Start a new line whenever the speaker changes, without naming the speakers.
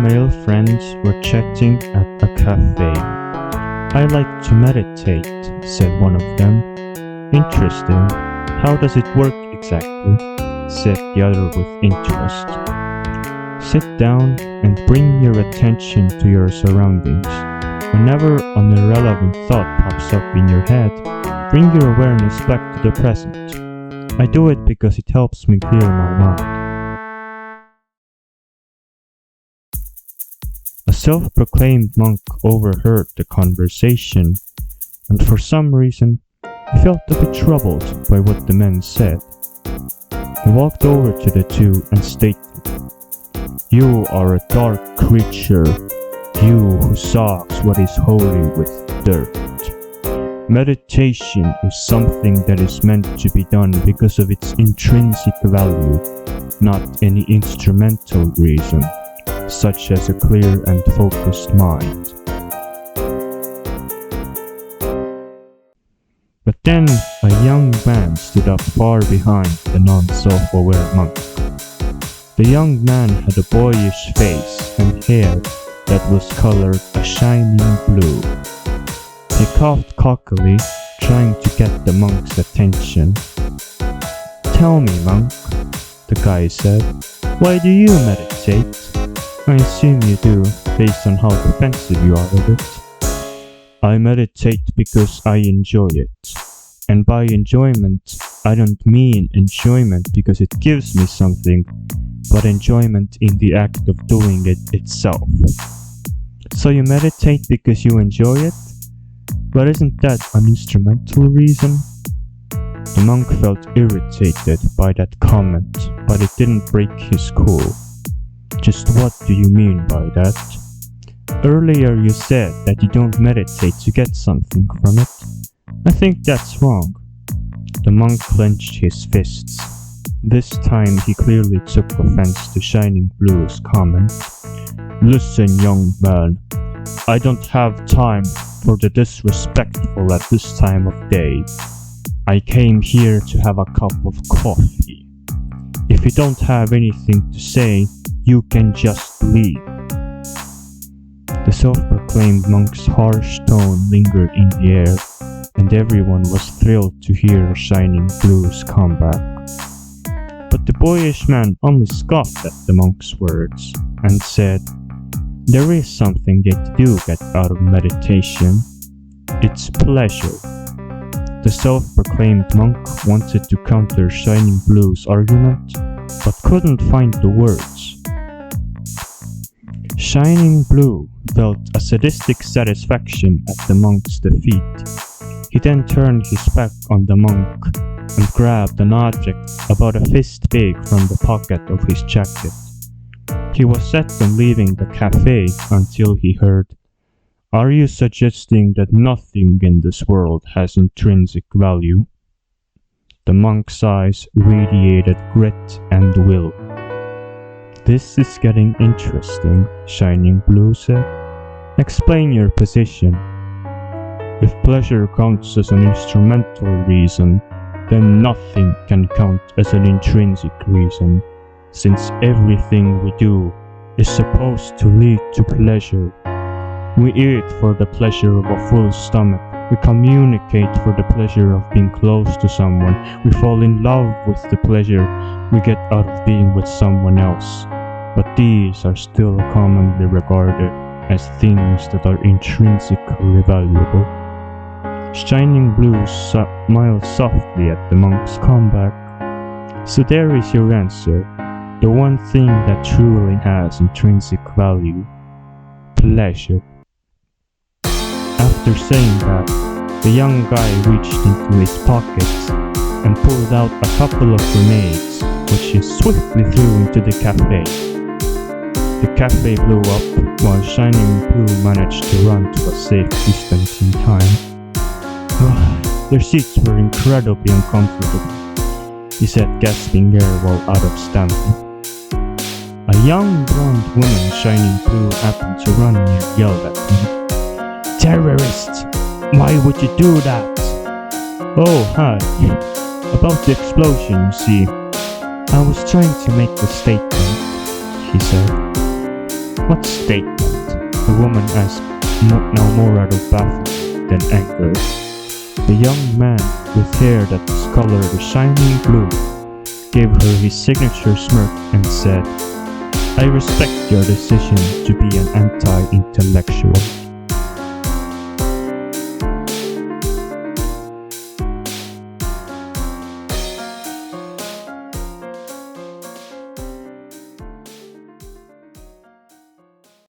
male friends were chatting at a cafe. "I like to meditate," said one of them. "Interesting. How does it work exactly?" said the other with interest. "Sit down and bring your attention to your surroundings. Whenever an irrelevant thought pops up in your head, bring your awareness back to the present. I do it because it helps me clear my mind." A self-proclaimed monk overheard the conversation, and for some reason, he felt a bit troubled by what the men said. He walked over to the two and stated, "You are a dark creature, you who sogs what is holy with dirt. Meditation is something that is meant to be done because of its intrinsic value, not any instrumental reason, such as a clear and focused mind." But then a young man stood up far behind the non-self-aware monk. The young man had a boyish face and hair that was colored a shining blue. He coughed cockily, trying to get the monk's attention. "Tell me, monk," the guy said, "why do you meditate? I assume you do, based on how defensive you are of it." "I meditate because I enjoy it. And by enjoyment, I don't mean enjoyment because it gives me something, but enjoyment in the act of doing it itself." "So you meditate because you enjoy it? But isn't that an instrumental reason?" The monk felt irritated by that comment, but it didn't break his cool. "Just what do you mean by that? Earlier you said that you don't meditate to get something from it. I think that's wrong." The monk clenched his fists. This time he clearly took offense to Shining Blue's comment. "Listen, young man, I don't have time for the disrespectful at this time of day. I came here to have a cup of coffee. If you don't have anything to say, you can just leave." The self-proclaimed monk's harsh tone lingered in the air, and everyone was thrilled to hear Shining Blue's comeback. But the boyish man only scoffed at the monk's words and said, "There is something that you do get out of meditation. It's pleasure." The self-proclaimed monk wanted to counter Shining Blue's argument, but couldn't find the words. Shining Blue felt a sadistic satisfaction at the monk's defeat. He then turned his back on the monk and grabbed an object about a fist big from the pocket of his jacket. He was set on leaving the cafe until he heard, "Are you suggesting that nothing in this world has intrinsic value?" The monk's eyes radiated grit and will. "This is getting interesting," Shining Blue said. "Explain your position. If pleasure counts as an instrumental reason, then nothing can count as an intrinsic reason, since everything we do is supposed to lead to pleasure. We eat for the pleasure of a full stomach, we communicate for the pleasure of being close to someone, we fall in love with the pleasure we get out of being with someone else. But these are still commonly regarded as things that are intrinsically valuable." Shining Blue smiled softly at the monk's comeback. "So there is your answer. The one thing that truly has intrinsic value. Pleasure." After saying that, the young guy reached into his pockets and pulled out a couple of grenades, which he swiftly threw into the cafe. The cafe blew up while Shining Blue managed to run to a safe distance in time. Their seats were incredibly uncomfortable, he said, gasping air while out of stamina. A young blonde woman Shining Blue happened to run near yelled at him, "Terrorist! Why would you do that?" "Oh, hi. About the explosion, you see. I was trying to make a statement," he said. What statement? The woman asked, now more out of bafflement than anger. The young man, with hair that was colored a shining blue, gave her his signature smirk and said, I respect your decision to be an anti-intellectual.